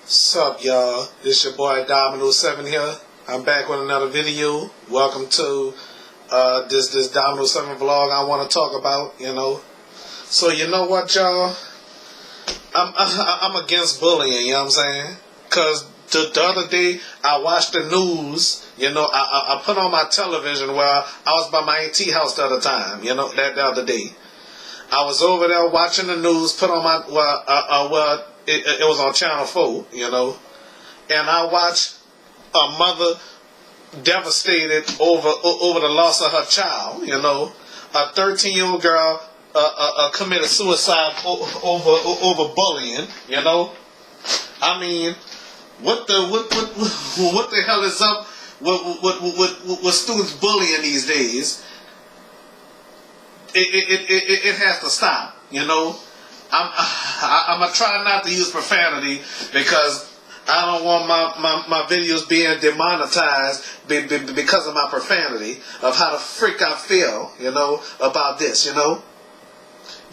Sup y'all, it's your boy Dominoes Seven here. I'm back with another video. Welcome to this Dominoes Seven vlog I want to talk about, So you know what, y'all? I'm against bullying, you know what I'm saying? Cause the other day I watched the news, I put on my television while I was by my auntie house the other time, that the other day. I was over there watching the news, put on my it was on Channel 4, and I watched a mother devastated over the loss of her child, a 13-year-old girl committed suicide over bullying, I mean, what the hell is up with students bullying these days? It has to stop, I'm gonna try not to use profanity because I don't want my videos being demonetized because of my profanity of how the freak I feel, about this,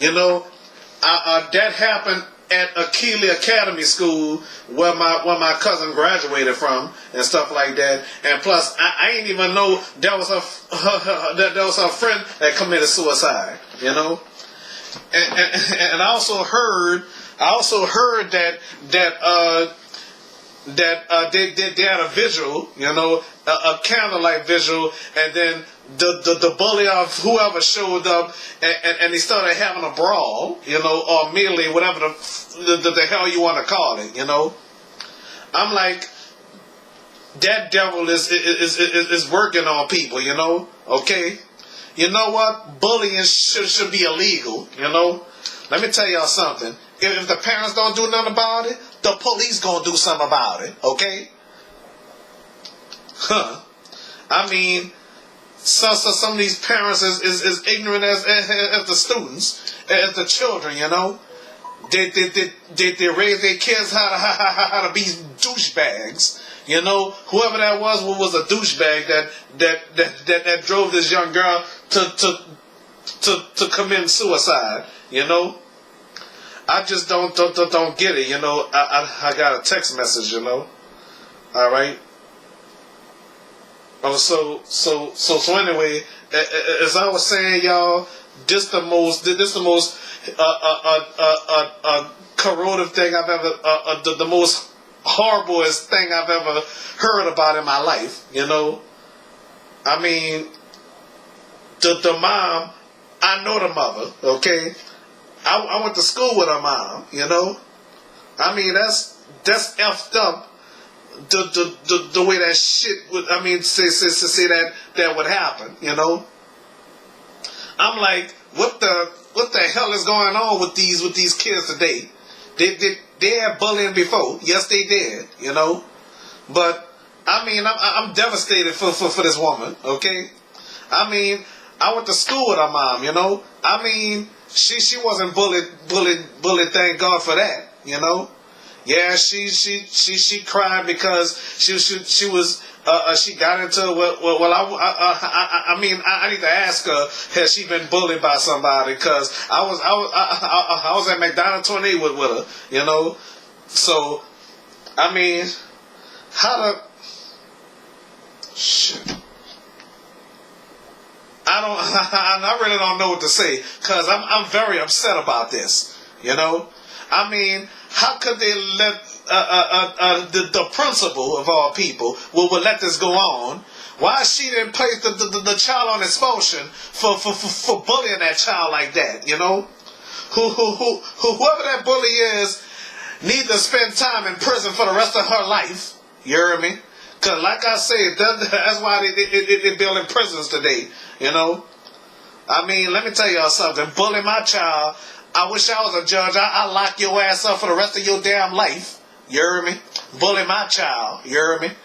that happened at Akili Academy School where my cousin graduated from and stuff like that. And plus, I ain't even know that was her friend that committed suicide, And I also heard that they had a visual, a candlelight visual, and then the bully of whoever showed up, and they started having a brawl, or melee, whatever the hell you want to call it, I'm like, that devil is working on people, okay? You know what? Bullying should be illegal, Let me tell y'all something. If the parents don't do nothing about it, the police gonna do something about it, okay? I mean, some of these parents is ignorant as the students, as the children, They raise their kids how to be douchebags. Whoever that was a douchebag that drove this young girl to commit suicide. I just don't get it. I got a text message. All right. Oh, so anyway, as I was saying, y'all, this the most corrosive thing I've ever, the most horriblest thing I've ever heard about in my life, I mean, the mom, I know the mother, okay? I went to school with her mom, I mean, that's effed up, the way that shit would, say that would happen, I'm like, what the hell is going on with these kids today? They had bullying before. Yes, they did, But, I mean, I'm devastated for this woman, okay? I mean, I went to school with her mom, I mean, she wasn't bullied, thank God for that, Yeah, she cried because she was she got into I mean I need to ask her, has she been bullied by somebody? Because I was at McDonald's 28 with her, So I mean, shit. I really don't know what to say because I'm very upset about this, I mean, how could they let the principal of all people will let this go on? Why she didn't place the child on expulsion for bullying that child like that? Whoever that bully is needs to spend time in prison for the rest of her life. You hear me? Because like I said, that's why they building prisons today. I mean, let me tell y'all something. Bully my child. I wish I was a judge. I'd lock your ass up for the rest of your damn life. You hear me? Bully my child. You hear me?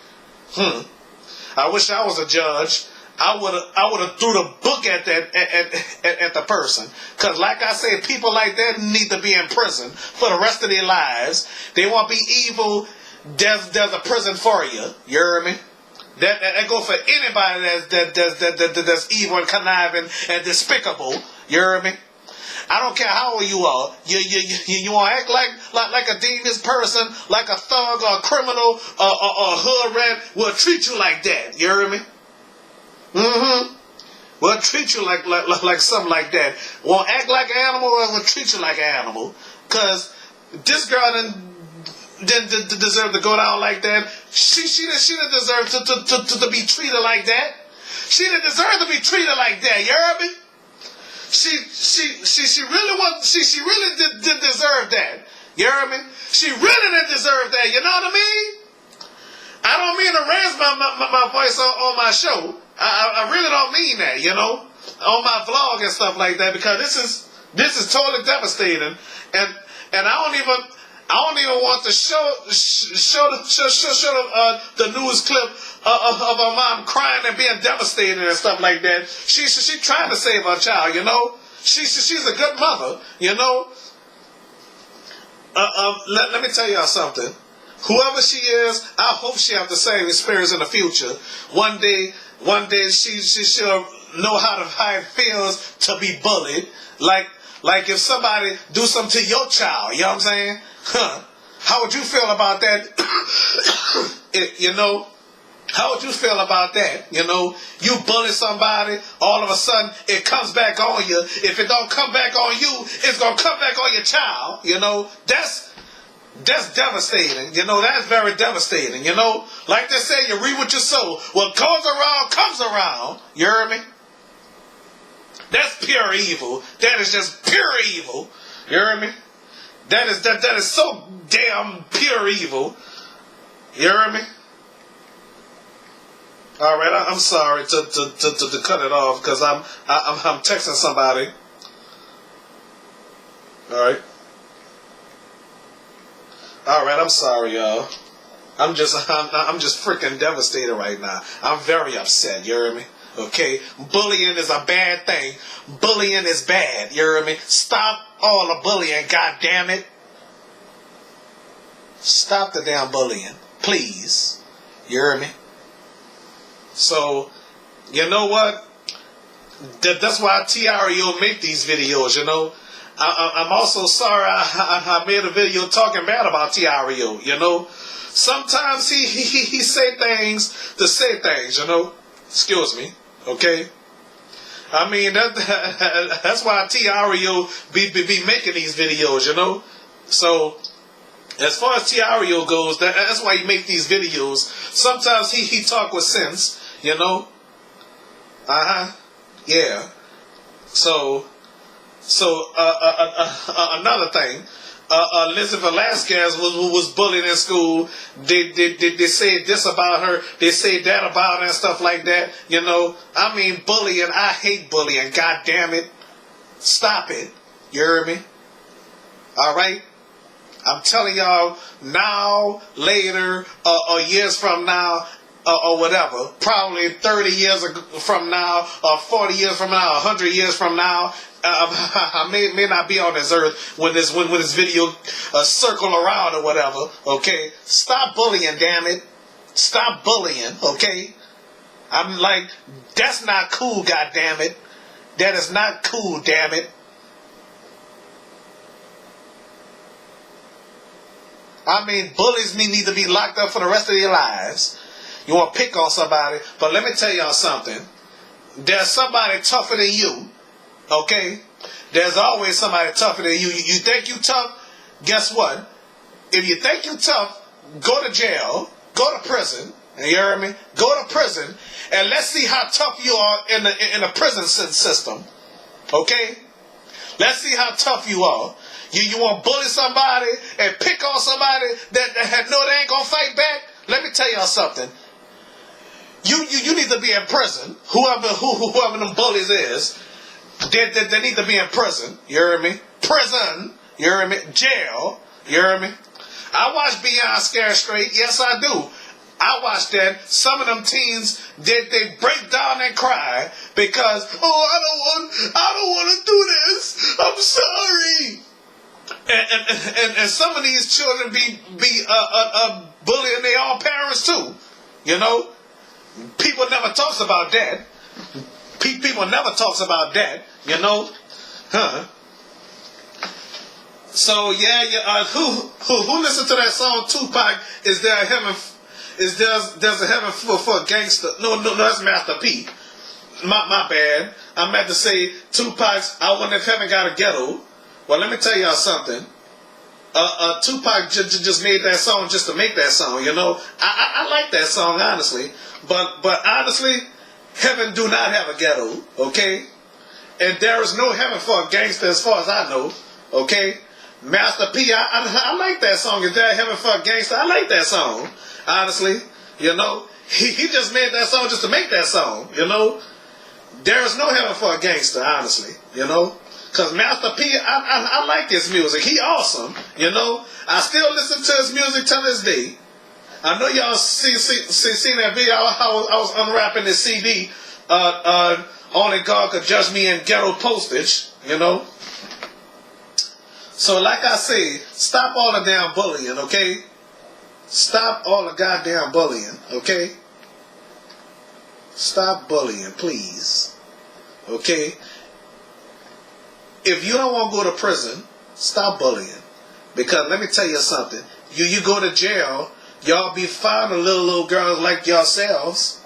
I wish I was a judge. I would have threw the book at the person. Cause like I said, people like that need to be in prison for the rest of their lives. They won't be evil. There's a prison for you. You hear me? That go for anybody that's evil and conniving and despicable. You hear me? I don't care how old you are. You want to act like a devious person, like a thug or a criminal or a hood rat. We'll treat you like that. You hear me? Mm-hmm. We'll treat you like something like that. Won't act like an animal, or we'll treat you like an animal. Cause this girl didn't deserve to go down like that. She didn't deserve to be treated like that. She didn't deserve to be treated like that. You heard me? She really did deserve that. You heard me? She really didn't deserve that. You know what I mean? I don't mean to raise my voice on my show. I really don't mean that, you know, on my vlog and stuff like that, because this is totally devastating, and I don't even want to show the news clip of her mom crying and being devastated and stuff like that. She trying to save her child, you know. She's a good mother, you know. Let me tell y'all something. Whoever she is, I hope she have the same experience in the future. One day she'll know how it feels to be bullied. Like if somebody do something to your child, you know what I'm saying? How would you feel about that? You know? How would you feel about that? You know, you bully somebody, all of a sudden it comes back on you. If it don't come back on you, it's gonna come back on your child. You know, that's devastating. You know, that's very devastating. You know, like they say, you reap what you sow. What goes around comes around. You hear me? That's pure evil. That is just pure evil. You hear me? That is so damn pure evil. You hear me? All right, I'm sorry to cut it off because I'm texting somebody. All right, I'm sorry, y'all. I'm just freaking devastated right now. I'm very upset. You hear me? Okay, bullying is a bad thing. Bullying is bad. You hear me? Stop all the bullying. God damn it! Stop the damn bullying, please. You hear me? So, you know what? That's why TREO make these videos, you know. I'm also sorry I made a video talking bad about TREO, you know. Sometimes he say things to say things, you know. Excuse me, okay? I mean, that's why TREO be making these videos, you know. So, as far as TREO goes, that's why he make these videos. Sometimes he talk with sense. You know? Yeah. So, another thing, Elizabeth Velasquez was bullied in school. They say this about her. They say that about her and stuff like that. You know? I mean, bullying. I hate bullying. God damn it. Stop it. You hear me? All right? I'm telling y'all now, later, or years from now, or whatever, probably 30 years from now, or 40 years from now, 100 years from now, I may not be on this earth when this video circle around or whatever. Okay, stop bullying, damn it, stop bullying. Okay, I'm like, that's not cool, god damn it, that is not cool, damn it. I mean, bullies need to be locked up for the rest of their lives. You want to pick on somebody, but let me tell y'all something. There's somebody tougher than you, okay? There's always somebody tougher than you. You think you tough? Guess what? If you think you tough, go to jail, go to prison. You hear me? Go to prison, and let's see how tough you are in the prison system, okay? Let's see how tough you are. You want to bully somebody and pick on somebody that know they ain't gonna fight back? Let me tell y'all something. You need to be in prison. Whoever them bullies is, they need to be in prison. You hear me? Prison. You hear me? Jail. You hear me? I watch Beyond Scared Straight. Yes, I do. I watch that. Some of them teens, they break down and cry because, I don't want to do this. I'm sorry. And some of these children be bullying their own parents too. You know? People never talks about that. People never talks about that, you know? So yeah, who listened to that song Tupac? Is there a heaven? There's a heaven for a gangster? No, that's Master P. My bad. I meant to say Tupac's I Wonder If Heaven Got a Ghetto. Well, let me tell y'all something. Tupac just made that song just to make that song. You know, I like that song honestly, but honestly, heaven do not have a ghetto. Okay, and there is no heaven for a gangster as far as I know. Okay. Master P, I like that song. Is there a heaven for a gangster? I like that song. Honestly, you know, he just made that song just to make that song. You know, there is no heaven for a gangster. Honestly, you know, because Master P, I like his music. He awesome. You know, I still listen to his music till this day. I know y'all seen that video how I was unwrapping this CD. Only God could judge me in ghetto postage. You know. So like I say, stop all the damn bullying, okay? Stop all the goddamn bullying, okay? Stop bullying, please. Okay? If you don't want to go to prison, stop bullying. Because let me tell you something. You go to jail, y'all be finding little girls like yourselves.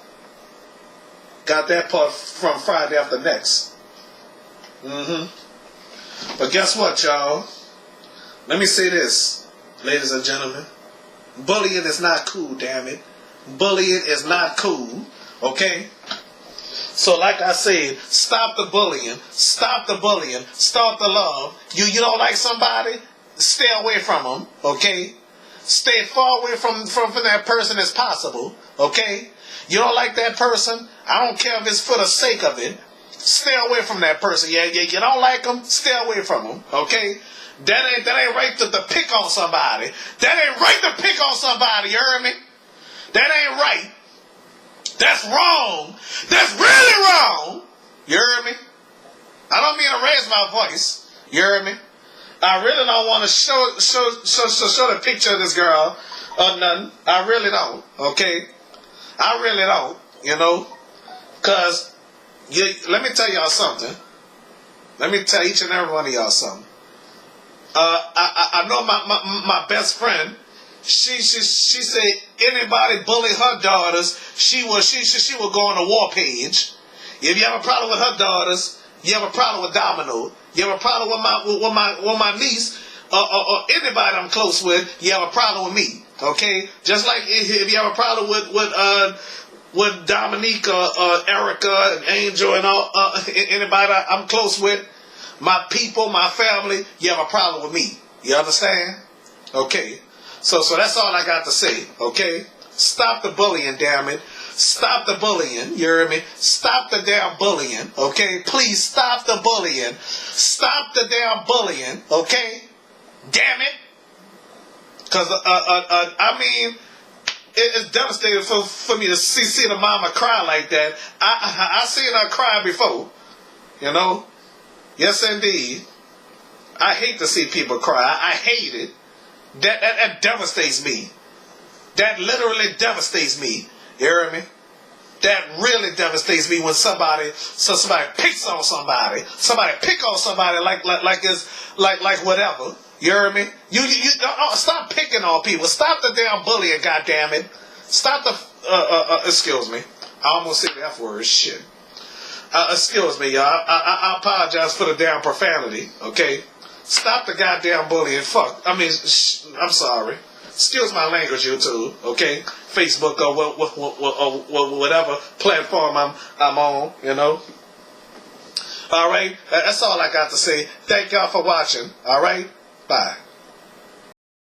Got that part from Friday After Next. But guess what, y'all? Let me say this, ladies and gentlemen. Bullying is not cool, damn it. Bullying is not cool, okay? So like I said, stop the bullying. Stop the bullying. Start the love. You don't like somebody? Stay away from them, okay? Stay far away from that person as possible, okay? You don't like that person? I don't care if it's for the sake of it. Stay away from that person. Yeah, you don't like them? Stay away from them, okay? That ain't right to pick on somebody. That ain't right to pick on somebody, you heard me? That ain't right. That's wrong. That's really wrong. You heard me? I don't mean to raise my voice. You heard me? I really don't want to show the picture of this girl or nothing. I really don't. Okay? I really don't. You know? Because let me tell y'all something. Let me tell each and every one of y'all something. I know my best friend. She said anybody bully her daughters, she will go on the war page. If you have a problem with her daughters, you have a problem with Domino. You have a problem with my niece or anybody I'm close with. You have a problem with me. Okay, just like if you have a problem with Dominique or Erica and Angel and all anybody I'm close with. My people, my family, you have a problem with me. You understand? Okay. So that's all I got to say. Okay? Stop the bullying, damn it. Stop the bullying. You hear me? Stop the damn bullying. Okay? Please stop the bullying. Stop the damn bullying. Okay? Damn it. Because, I mean, it's devastating for me to see the mama cry like that. I seen her cry before. You know? Yes, indeed. I hate to see people cry. I hate it. That devastates me. That literally devastates me. You hear me? That really devastates me when somebody picks on somebody. Somebody pick on somebody like whatever. You hear me? You stop picking on people. Stop the damn bullying, goddammit. Stop the excuse me. I almost said the F word. Shit. Excuse me, y'all. I apologize for the damn profanity, okay? Stop the goddamn bullying. Fuck. I mean, I'm sorry. Excuse my language, YouTube, okay? Facebook or whatever platform I'm on, you know? All right? That's all I got to say. Thank y'all for watching, all right? Bye.